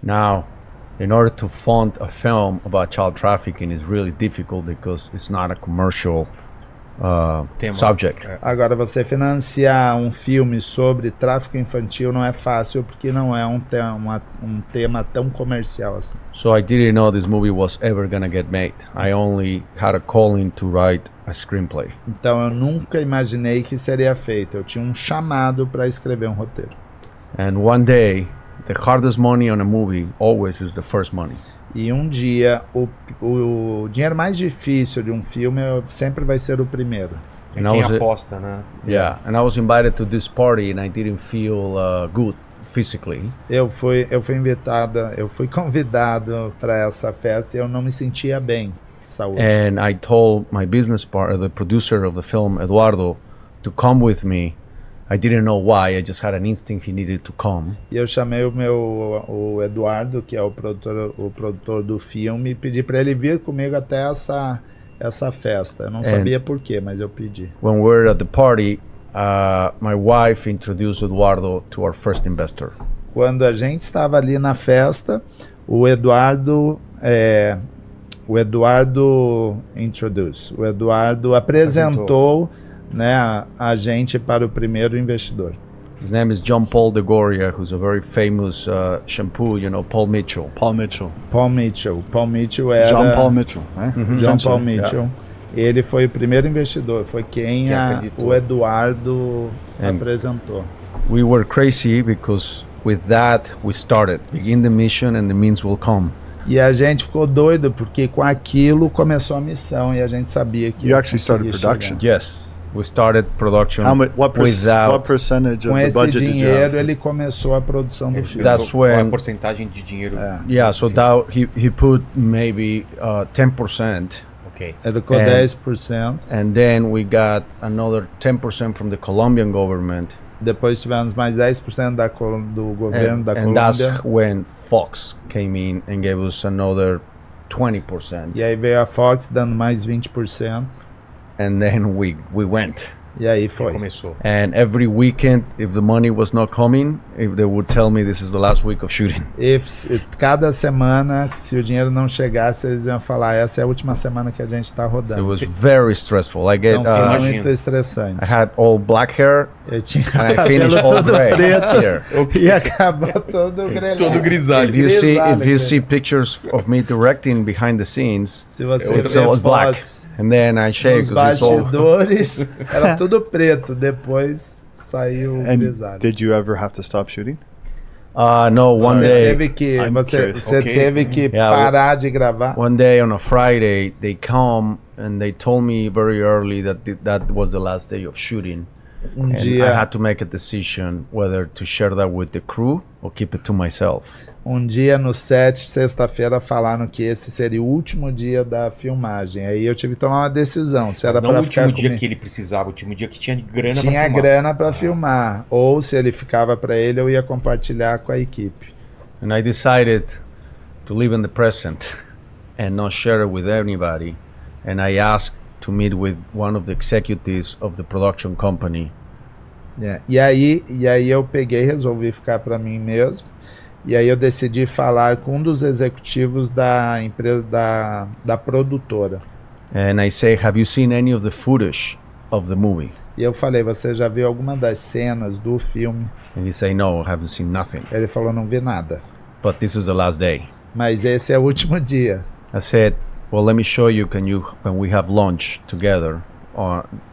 Now, in order to fund a film about child trafficking is really difficult because it's not a commercial subject. Agora, você financiar um filme sobre tráfico infantil não é fácil porque não é um tema tão comercial assim. So I didn't know this movie was ever gonna get made. I only had a calling to write a screenplay. Então eu nunca imaginei que seria feito. Eu tinha um chamado para escrever um roteiro. And one day, the hardest money on a movie always is the first money. E um dia, o dinheiro mais difícil de um filme sempre vai ser o primeiro. É quem aposta, né? Yeah, and I was invited to this party and I didn't feel good physically. Eu fui convidado para essa festa e eu não me sentia bem de saúde. And I told my business partner, the producer of the film, Eduardo, to come with me. I didn't know why, I just had an instinct he needed to come. E eu chamei o Eduardo, que é o produtor do filme, e pedi para ele vir comigo até essa festa. Eu não sabia por quê, mas eu pedi. When we were at the party, my wife introduced Eduardo to our first investor. Quando a gente estava ali na festa, o Eduardo apresentou, né, a gente para o primeiro investidor. His name is John Paul de Goria, who's a very famous shampoo, Paul Mitchell. Paul Mitchell era... John Paul Mitchell, né? John Paul Mitchell. Yeah. Ele foi o primeiro investidor, foi quem o Eduardo apresentou. We were crazy because with that we started. Begin the mission and the means will come. E a gente ficou doido porque com aquilo começou a missão e a gente sabia que... You actually started production? Yes. We started production what percentage of the budget did you have? Com esse dinheiro ele começou a produção do filme. That's when... Qual é a porcentagem de dinheiro? Yeah, so that he put maybe 10%. Okay. Ele colocou 10%. And then we got another 10% from the Colombian government. Depois tivemos mais 10% do governo da Colômbia. And that's when Fox came in and gave us another 20%. E aí veio a Fox dando mais 20%. And then we went. E aí foi. Começou. And every weekend, if the money was not coming, if they would tell me this is the last week of shooting. Cada semana, se o dinheiro não chegasse, eles iam falar, essa é a última semana que a gente está rodando. It was very stressful. Então foi muito estressante. I had all black hair. Eu tinha and I finished all gray here. E acabou todo grelhado. Todo grisalho. If you see pictures of me directing behind the scenes, se você it was black. And then I shaved. Os bastidores era tudo preto. Depois saiu grisalho. Did you ever have to stop shooting? No, one day. Você teve que parar de gravar. One day on a Friday, they come and they told me very early that was the last day of shooting. I had to make a decision whether to share that with the crew or keep it to myself. Um dia no set, sexta-feira, falaram que esse seria o último dia da filmagem. Aí eu tive que tomar uma decisão. Se era para ficar o último dia que ele precisava, o último dia que tinha grana para filmar. Tinha grana para filmar. Ou se ele ficava para ele, eu ia compartilhar com a equipe. And I decided to live in the present and not share it with anybody. And I asked to meet with one of the executives of the production company. Yeah. E aí eu resolvi ficar para mim mesmo. E aí eu decidi falar com um dos executivos da empresa, da produtora. And I say, have you seen any of the footage of the movie? E eu falei, você já viu alguma das cenas do filme? And he said, no, I haven't seen nothing. Ele falou, não vi nada. But this is the last day. Mas esse é o último dia. I said, well, let me show you, when we have lunch together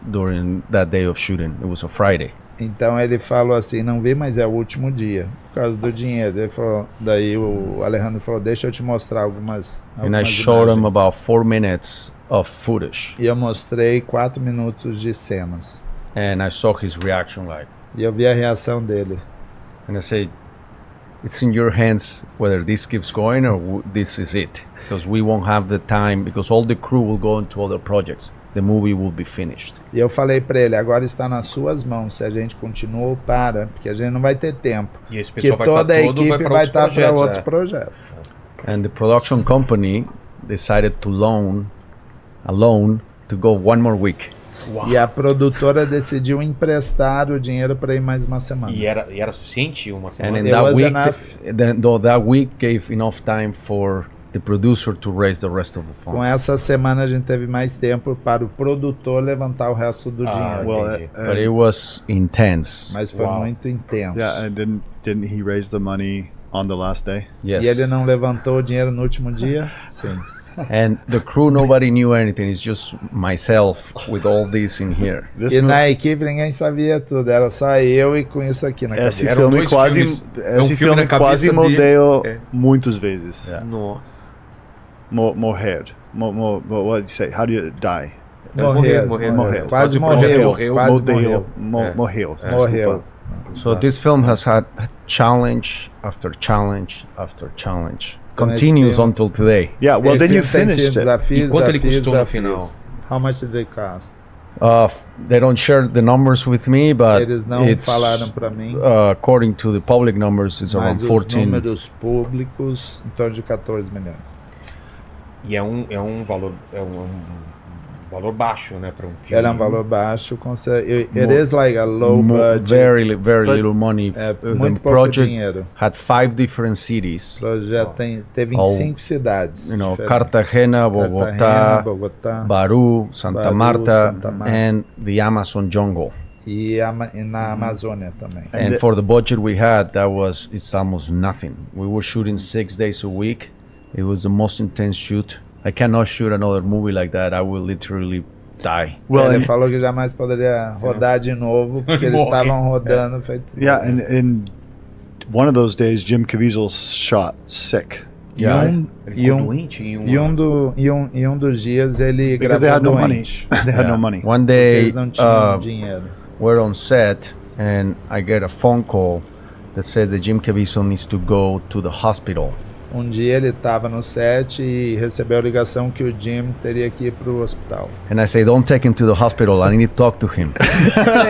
during that day of shooting. It was a Friday. Então ele falou assim, não vi, mas é o último dia, por causa do dinheiro. Ele falou, daí o Alejandro falou, deixa eu te mostrar algumas And I showed him about 4 minutes of footage. E eu mostrei 4 minutos de cenas. And I saw his reaction like. E eu vi a reação dele. And I said, it's in your hands whether this keeps going or this is it. Because we won't have the time, because all the crew will go into other projects. The movie will be finished. E eu falei para ele, agora está nas suas mãos, se a gente continua ou para, porque a gente não vai ter tempo. E esse porque toda a equipe vai estar para outros projetos. And the production company decided to a loan to go 1 more week. E a produtora decidiu emprestar o dinheiro para ir mais uma semana. E era suficiente uma semana? And in that week gave enough time for the producer to raise the rest of the funds. Com essa semana a gente teve mais tempo para o produtor levantar o resto do dinheiro. Well, but it was intense. Mas foi muito intenso. Yeah, and didn't he raise the money on the last day? Yes. E ele não levantou o dinheiro no último dia? Sim. And the crew, nobody knew anything. It's just myself with all this in here. E na equipe ninguém sabia tudo. Era só eu e com isso aqui na cabeça. Esse filme quase morreu muitas vezes. Yeah. Nossa. Morrer. What do you say? How do you die? Morrer. Quase morreu. Morreu. So this film has had challenge after challenge after challenge. Continues until today. Yeah, well then you finished it. E quanto ele custou no final? How much did it cost? They don't share the numbers with me, but eles não falaram para mim. According to the public numbers, it's around 14. Os números públicos em torno de 14 milhões. E é um valor baixo, né, para um filme. Era um valor baixo. It is like a low budget. Very little money. Muito pouco dinheiro. Had 5 different cities. O projeto teve em 5 cidades. Cartagena, Bogotá, Baru, Santa Marta, and the Amazon jungle. E na Amazônia também. And for the budget we had, it's almost nothing. We were shooting 6 days a week. It was the most intense shoot. I cannot shoot another movie like that. I will literally die. Well, ele falou que jamais poderia rodar de novo porque eles estavam rodando. Yeah, and one of those days, Jim Caviezel shot sick. Yeah. E um dos dias ele gravou doente. They had no money. One day, eles não tinham dinheiro. We're on set and I get a phone call that said that Jim Caviezel needs to go to the hospital. Dia ele estava no set e recebeu a ligação que o Jim teria que ir para o hospital. And I say, don't take him to the hospital. I need to talk to him.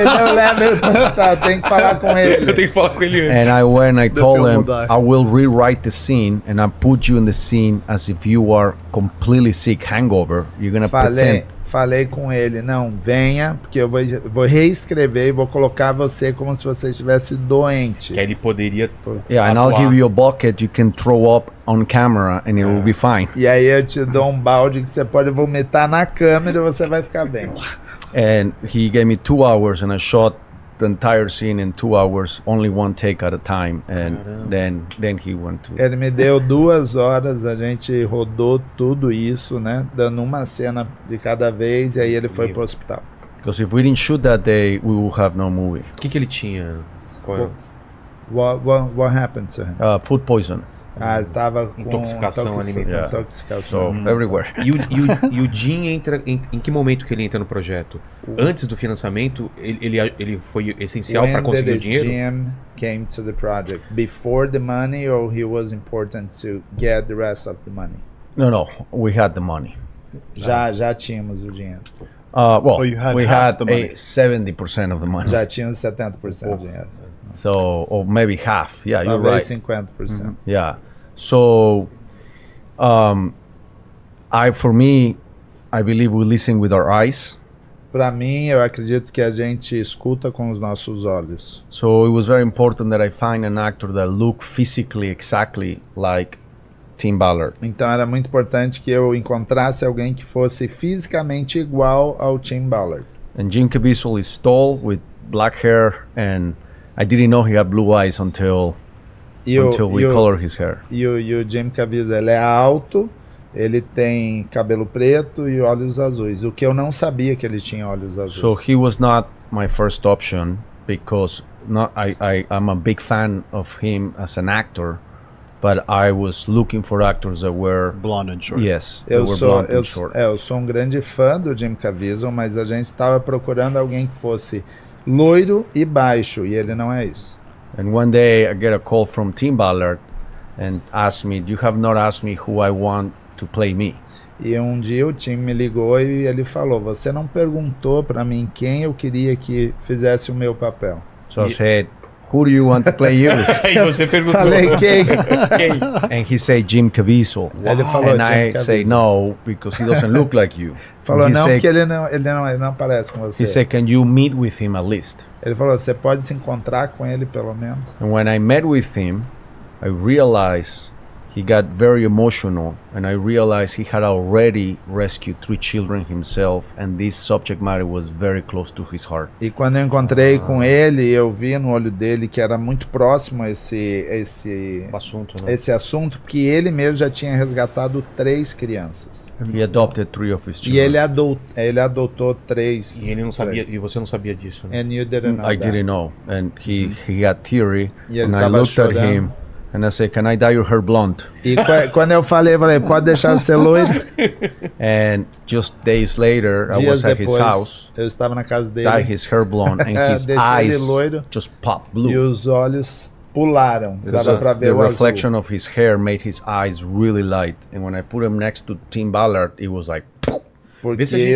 Não leva ele para o hospital. Tem que falar com ele. Eu tenho que falar com ele antes. And I told him, I will rewrite the scene and I put you in the scene as if you are completely sick, hangover. You're gonna pretend. Falei com ele, não, venha, porque eu vou reescrever e vou colocar você como se você estivesse doente. Que aí ele poderia... Yeah, and I'll give you a bucket you can throw up on camera and it will be fine. E aí eu te dou um balde que você pode vomitar na câmera e você vai ficar bem. And he gave me 2 hours and I shot the entire scene in 2 hours, only one take at a time, and then he went to... Ele me deu 2 horas, a gente rodou tudo isso, né, dando uma cena de cada vez, e aí ele foi pro hospital. Because if we didn't shoot that day, we would have no movie. O que ele tinha? What happened to him? Food poison. Ele tava com intoxicação alimentar. Intoxicação. So, everywhere. E o Jim entra em que momento que ele entra no projeto? Antes do financiamento, ele foi essencial para conseguir o dinheiro? Jim came to the project before the money, or he was important to get the rest of the money? No, we had the money. Já tínhamos o dinheiro. We had 70% of the money. Já tínhamos 70% do dinheiro. So, or maybe half. Yeah, you're right. 50%. Yeah. So, for me, I believe we listen with our eyes. Para mim, eu acredito que a gente escuta com os nossos olhos. So it was very important that I find an actor that looked physically exactly like Tim Ballard. Então era muito importante que eu encontrasse alguém que fosse fisicamente igual ao Tim Ballard. And Jim Caviezel is tall with black hair, and I didn't know he had blue eyes until we colored his hair. E o Jim Caviezel, ele é alto, ele tem cabelo preto e olhos azuis. O que eu não sabia que ele tinha olhos azuis. So he was not my first option because I'm a big fan of him as an actor, but I was looking for actors that were blonde and short. Yes, eu sou um grande fã do Jim Caviezel, mas a gente estava procurando alguém que fosse loiro e baixo, e ele não é isso. And one day I get a call from Tim Ballard and asked me, "You have not asked me who I want to play me." E um dia o Tim me ligou e ele falou, você não perguntou para mim quem eu queria que fizesse o meu papel. So I said, who do you want to play you? Aí você perguntou. Falei, quem? Quem? And he said Jim Caviezel. Ele falou, And I Jim say Caviezel. no, because he doesn't look like you. Falou, And he não, said, porque ele não parece com você. he said, can you meet with him at least? Ele falou, você pode se encontrar com ele pelo menos? And when I met with him, I realized he got very emotional, and I realized he had already rescued 3 children himself, and this subject matter was very close to his heart. E quando eu encontrei com ele, eu vi no olho dele que era muito próximo esse Assunto, né? esse assunto, porque ele mesmo já tinha resgatado 3 crianças. He adopted 3 of his E children. ele adotou 3. E ele não sabia, e você não sabia disso, né? And you didn't know I that. didn't know, and he got teary, E ele and I tava looked at chorando. him, and I said, "Can I dye your hair blonde?" E quando eu falei, pode deixar de ser loiro? And just days later, I Dias was at his depois, house, eu estava na casa dyed dele his hair blonde, and his Deixei ele eyes loiro. just popped E blue. os olhos pularam. Because Dava pra of ver the o azul. reflection of his hair made his eyes really light, and when I put him next to Tim Ballard, it was like Porque Vê se a gente